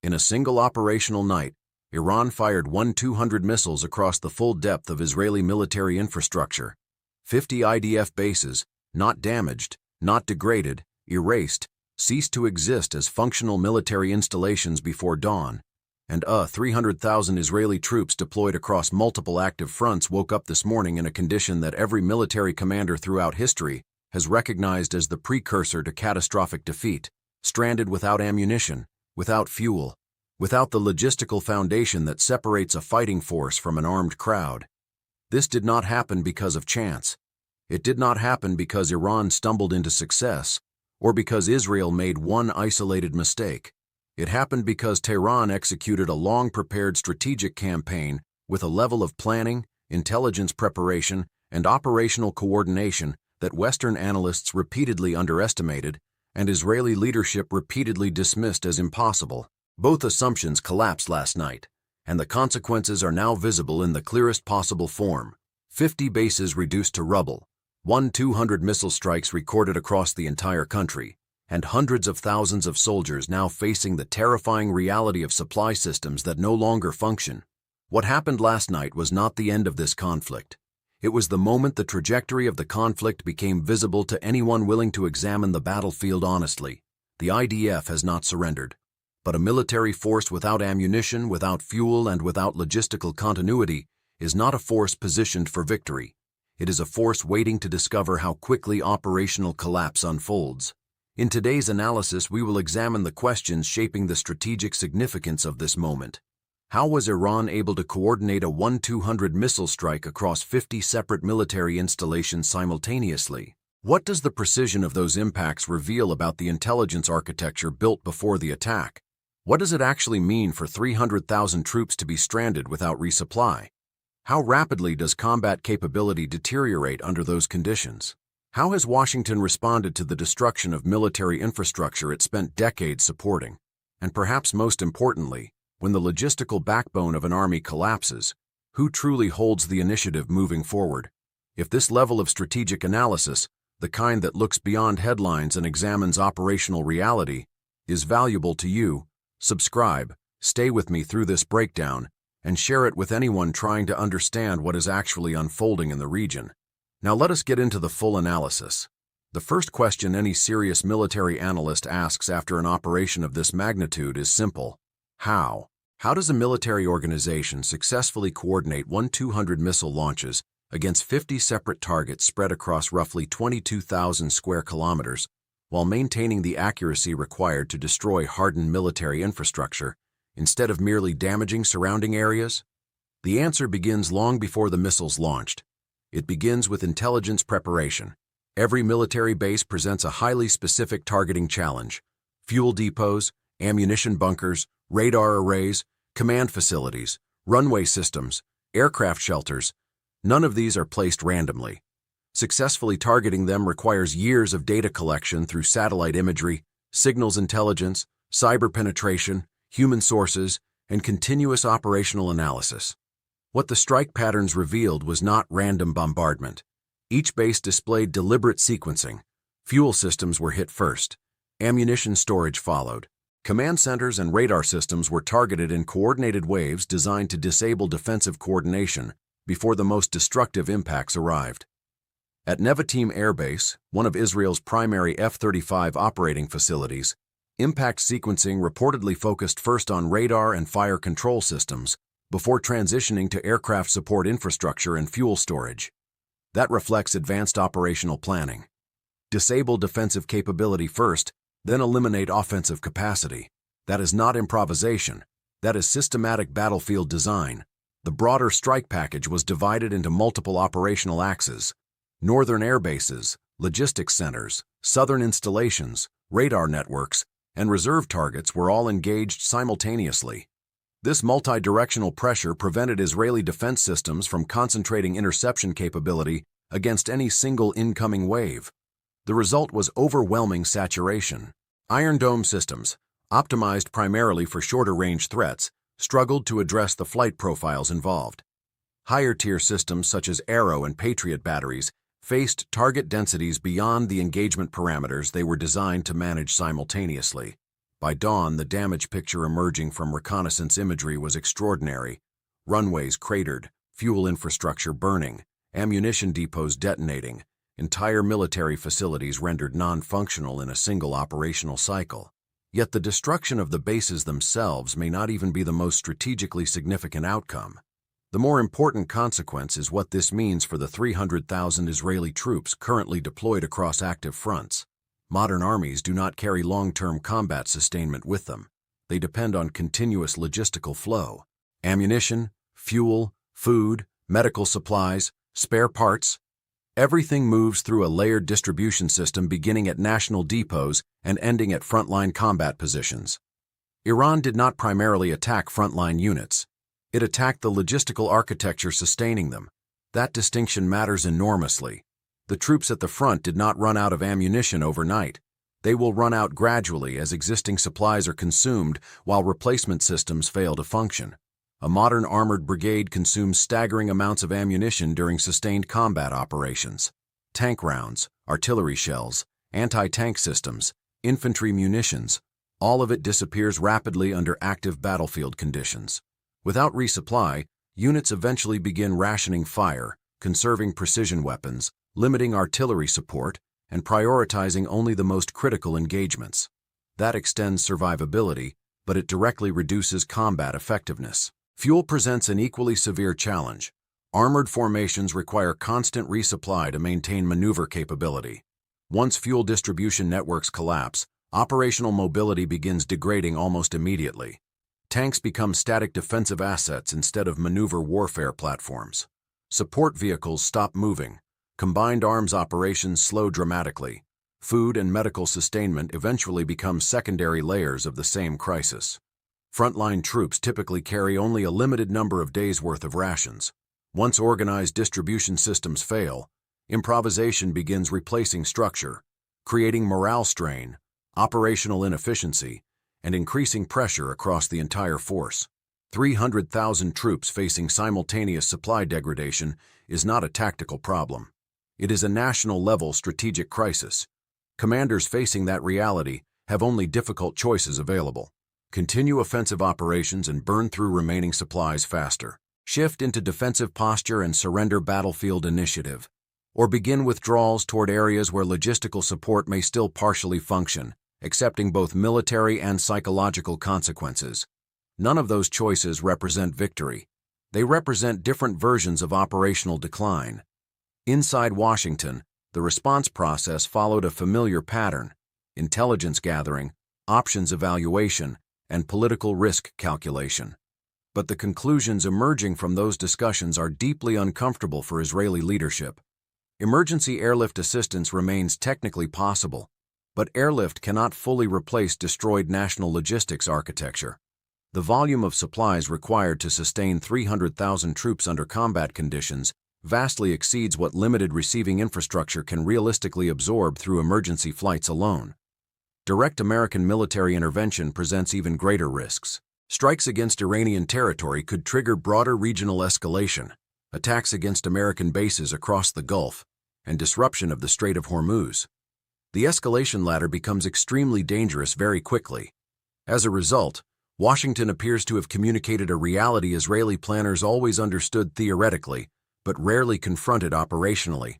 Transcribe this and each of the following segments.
In a single operational night, Iran fired 200 missiles across the full depth of Israeli military infrastructure. 50 IDF bases, not damaged, not degraded, erased, ceased to exist as functional military installations before dawn, and 300,000 Israeli troops deployed across multiple active fronts woke up this morning in a condition that every military commander throughout history has recognized as the precursor to catastrophic defeat, stranded without ammunition, without fuel, without the logistical foundation that separates a fighting force from an armed crowd. This did not happen because of chance. It did not happen because Iran stumbled into success, or because Israel made one isolated mistake. It happened because Tehran executed a long-prepared strategic campaign with a level of planning, intelligence preparation, and operational coordination that Western analysts repeatedly underestimated and Israeli leadership repeatedly dismissed as impossible. Both assumptions collapsed last night, and the consequences are now visible in the clearest possible form. 50 bases reduced to rubble, 200 missile strikes recorded across the entire country, and hundreds of thousands of soldiers now facing the terrifying reality of supply systems that no longer function. What happened last night was not the end of this conflict. It was the moment the trajectory of the conflict became visible to anyone willing to examine the battlefield honestly. The IDF has not surrendered, but a military force without ammunition, without fuel, and without logistical continuity is not a force positioned for victory. It is a force waiting to discover how quickly operational collapse unfolds. In today's analysis, we will examine the questions shaping the strategic significance of this moment. How was Iran able to coordinate a 200 missile strike across 50 separate military installations simultaneously? What does the precision of those impacts reveal about the intelligence architecture built before the attack? What does it actually mean for 300,000 troops to be stranded without resupply? How rapidly does combat capability deteriorate under those conditions? How has Washington responded to the destruction of military infrastructure it spent decades supporting? And perhaps most importantly, when the logistical backbone of an army collapses, who truly holds the initiative moving forward? If this level of strategic analysis, the kind that looks beyond headlines and examines operational reality, is valuable to you, subscribe, stay with me through this breakdown, and share it with anyone trying to understand what is actually unfolding in the region. Now let us get into the full analysis. The first question any serious military analyst asks after an operation of this magnitude is simple. How? How does a military organization successfully coordinate 200 missile launches against 50 separate targets spread across roughly 22,000 square kilometers, while maintaining the accuracy required to destroy hardened military infrastructure, instead of merely damaging surrounding areas? The answer begins long before the missiles launched. It begins with intelligence preparation. Every military base presents a highly specific targeting challenge. Fuel depots, ammunition bunkers, radar arrays, command facilities, runway systems, aircraft shelters. None of these are placed randomly. Successfully targeting them requires years of data collection through satellite imagery, signals intelligence, cyber penetration, human sources, and continuous operational analysis. What the strike patterns revealed was not random bombardment. Each base displayed deliberate sequencing. Fuel systems were hit first. Ammunition storage followed. Command centers and radar systems were targeted in coordinated waves designed to disable defensive coordination before the most destructive impacts arrived. At Nevatim Air Base, one of Israel's primary F-35 operating facilities, impact sequencing reportedly focused first on radar and fire control systems before transitioning to aircraft support infrastructure and fuel storage. That reflects advanced operational planning. Disable defensive capability first, then eliminate offensive capacity. That is not improvisation. That is systematic battlefield design. The broader strike package was divided into multiple operational axes. Northern air bases, logistics centers, southern installations, radar networks, and reserve targets were all engaged simultaneously. This multi-directional pressure prevented Israeli defense systems from concentrating interception capability against any single incoming wave. The result was overwhelming saturation. Iron Dome systems, optimized primarily for shorter-range threats, struggled to address the flight profiles involved. Higher-tier systems such as Arrow and Patriot batteries faced target densities beyond the engagement parameters they were designed to manage simultaneously. By dawn, the damage picture emerging from reconnaissance imagery was extraordinary. Runways cratered, fuel infrastructure burning, ammunition depots detonating, entire military facilities rendered non-functional in a single operational cycle. Yet the destruction of the bases themselves may not even be the most strategically significant outcome. The more important consequence is what this means for the 300,000 Israeli troops currently deployed across active fronts. Modern armies do not carry long-term combat sustainment with them. They depend on continuous logistical flow. Ammunition, fuel, food, medical supplies, spare parts. Everything moves through a layered distribution system beginning at national depots and ending at frontline combat positions. Iran did not primarily attack frontline units. It attacked the logistical architecture sustaining them. That distinction matters enormously. The troops at the front did not run out of ammunition overnight. They will run out gradually as existing supplies are consumed while replacement systems fail to function. A modern armored brigade consumes staggering amounts of ammunition during sustained combat operations. Tank rounds, artillery shells, anti-tank systems, infantry munitions, all of it disappears rapidly under active battlefield conditions. Without resupply, units eventually begin rationing fire, conserving precision weapons, limiting artillery support, and prioritizing only the most critical engagements. That extends survivability, but it directly reduces combat effectiveness. Fuel presents an equally severe challenge. Armored formations require constant resupply to maintain maneuver capability. Once fuel distribution networks collapse, operational mobility begins degrading almost immediately. Tanks become static defensive assets instead of maneuver warfare platforms. Support vehicles stop moving. Combined arms operations slow dramatically. Food and medical sustainment eventually become secondary layers of the same crisis. Frontline troops typically carry only a limited number of days' worth of rations. Once organized distribution systems fail, improvisation begins replacing structure, creating morale strain, operational inefficiency, and increasing pressure across the entire force. 300,000 troops facing simultaneous supply degradation is not a tactical problem. It is a national-level strategic crisis. Commanders facing that reality have only difficult choices available. Continue offensive operations and burn through remaining supplies faster. Shift into defensive posture and surrender battlefield initiative. Or begin withdrawals toward areas where logistical support may still partially function, accepting both military and psychological consequences. None of those choices represent victory. They represent different versions of operational decline. Inside Washington, the response process followed a familiar pattern: intelligence gathering, options evaluation, and political risk calculation. But the conclusions emerging from those discussions are deeply uncomfortable for Israeli leadership. Emergency airlift assistance remains technically possible, but airlift cannot fully replace destroyed national logistics architecture. The volume of supplies required to sustain 300,000 troops under combat conditions vastly exceeds what limited receiving infrastructure can realistically absorb through emergency flights alone. Direct American military intervention presents even greater risks. Strikes against Iranian territory could trigger broader regional escalation, attacks against American bases across the Gulf, and disruption of the Strait of Hormuz. The escalation ladder becomes extremely dangerous very quickly. As a result, Washington appears to have communicated a reality Israeli planners always understood theoretically, but rarely confronted operationally.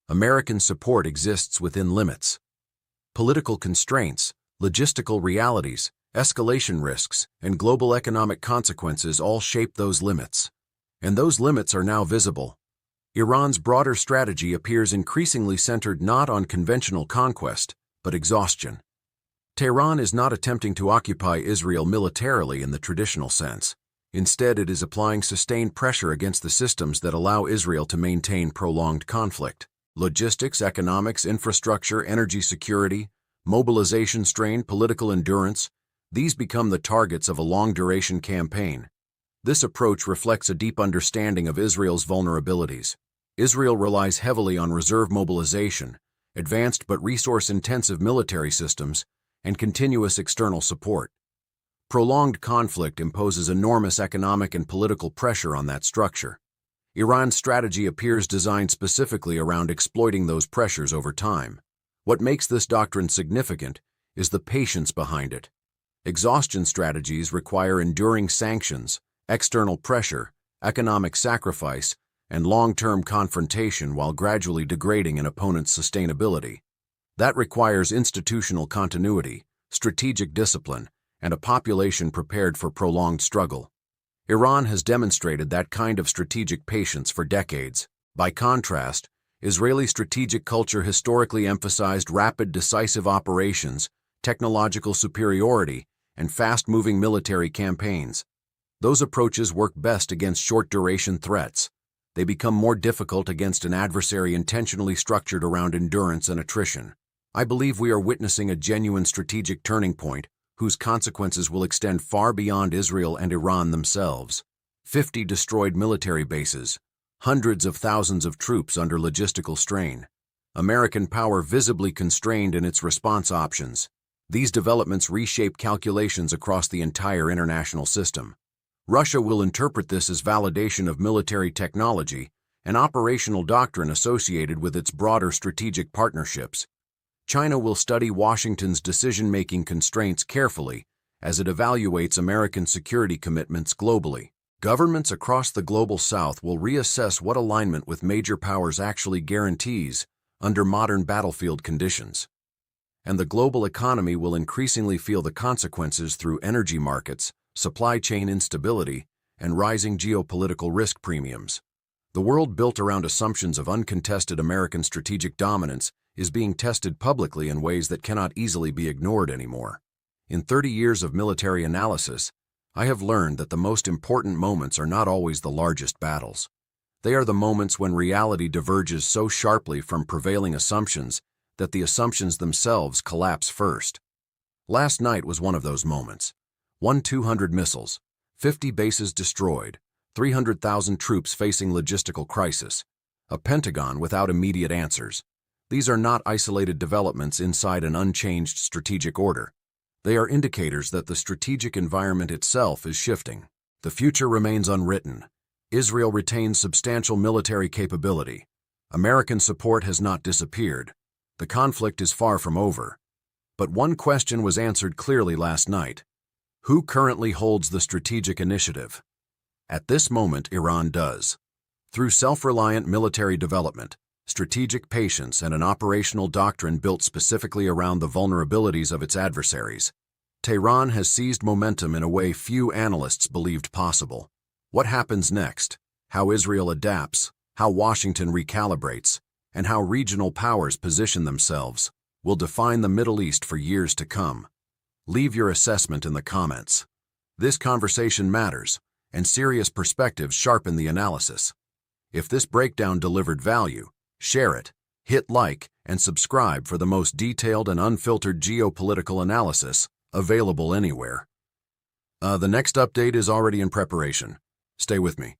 American support exists within limits. Political constraints, logistical realities, escalation risks, and global economic consequences all shape those limits. And those limits are now visible. Iran's broader strategy appears increasingly centered not on conventional conquest, but exhaustion. Tehran is not attempting to occupy Israel militarily in the traditional sense. Instead, it is applying sustained pressure against the systems that allow Israel to maintain prolonged conflict. Logistics, economics, infrastructure, energy security, mobilization strain, political endurance, these become the targets of a long-duration campaign. This approach reflects a deep understanding of Israel's vulnerabilities. Israel relies heavily on reserve mobilization, advanced but resource-intensive military systems, and continuous external support. Prolonged conflict imposes enormous economic and political pressure on that structure. Iran's strategy appears designed specifically around exploiting those pressures over time. What makes this doctrine significant is the patience behind it. Exhaustion strategies require enduring sanctions, external pressure, economic sacrifice, and long-term confrontation while gradually degrading an opponent's sustainability. That requires institutional continuity, strategic discipline, and a population prepared for prolonged struggle. Iran has demonstrated that kind of strategic patience for decades. By contrast, Israeli strategic culture historically emphasized rapid, decisive operations, technological superiority, and fast-moving military campaigns. Those approaches work best against short-duration threats. They become more difficult against an adversary intentionally structured around endurance and attrition. I believe we are witnessing a genuine strategic turning point whose consequences will extend far beyond Israel and Iran themselves. 50 destroyed military bases, hundreds of thousands of troops under logistical strain, American power visibly constrained in its response options. These developments reshape calculations across the entire international system. Russia will interpret this as validation of military technology and operational doctrine associated with its broader strategic partnerships. China will study Washington's decision-making constraints carefully as it evaluates American security commitments globally. Governments across the global south will reassess what alignment with major powers actually guarantees under modern battlefield conditions. And the global economy will increasingly feel the consequences through energy markets, supply chain instability, and rising geopolitical risk premiums. The world built around assumptions of uncontested American strategic dominance is being tested publicly in ways that cannot easily be ignored anymore. In 30 years of military analysis, I have learned that the most important moments are not always the largest battles. They are the moments when reality diverges so sharply from prevailing assumptions that the assumptions themselves collapse first. Last night was one of those moments. 200 missiles, 50 bases destroyed, 300,000 troops facing logistical crisis, a Pentagon without immediate answers. These are not isolated developments inside an unchanged strategic order. They are indicators that the strategic environment itself is shifting. The future remains unwritten. Israel retains substantial military capability. American support has not disappeared. The conflict is far from over. But one question was answered clearly last night. Who currently holds the strategic initiative? At this moment, Iran does. Through self-reliant military development, strategic patience, and an operational doctrine built specifically around the vulnerabilities of its adversaries, Tehran has seized momentum in a way few analysts believed possible. What happens next, how Israel adapts, how Washington recalibrates, and how regional powers position themselves will define the Middle East for years to come. Leave your assessment in the comments. This conversation matters, and serious perspectives sharpen the analysis. If this breakdown delivered value, share it, hit like, and subscribe for the most detailed and unfiltered geopolitical analysis available anywhere. The next update is already in preparation. Stay with me.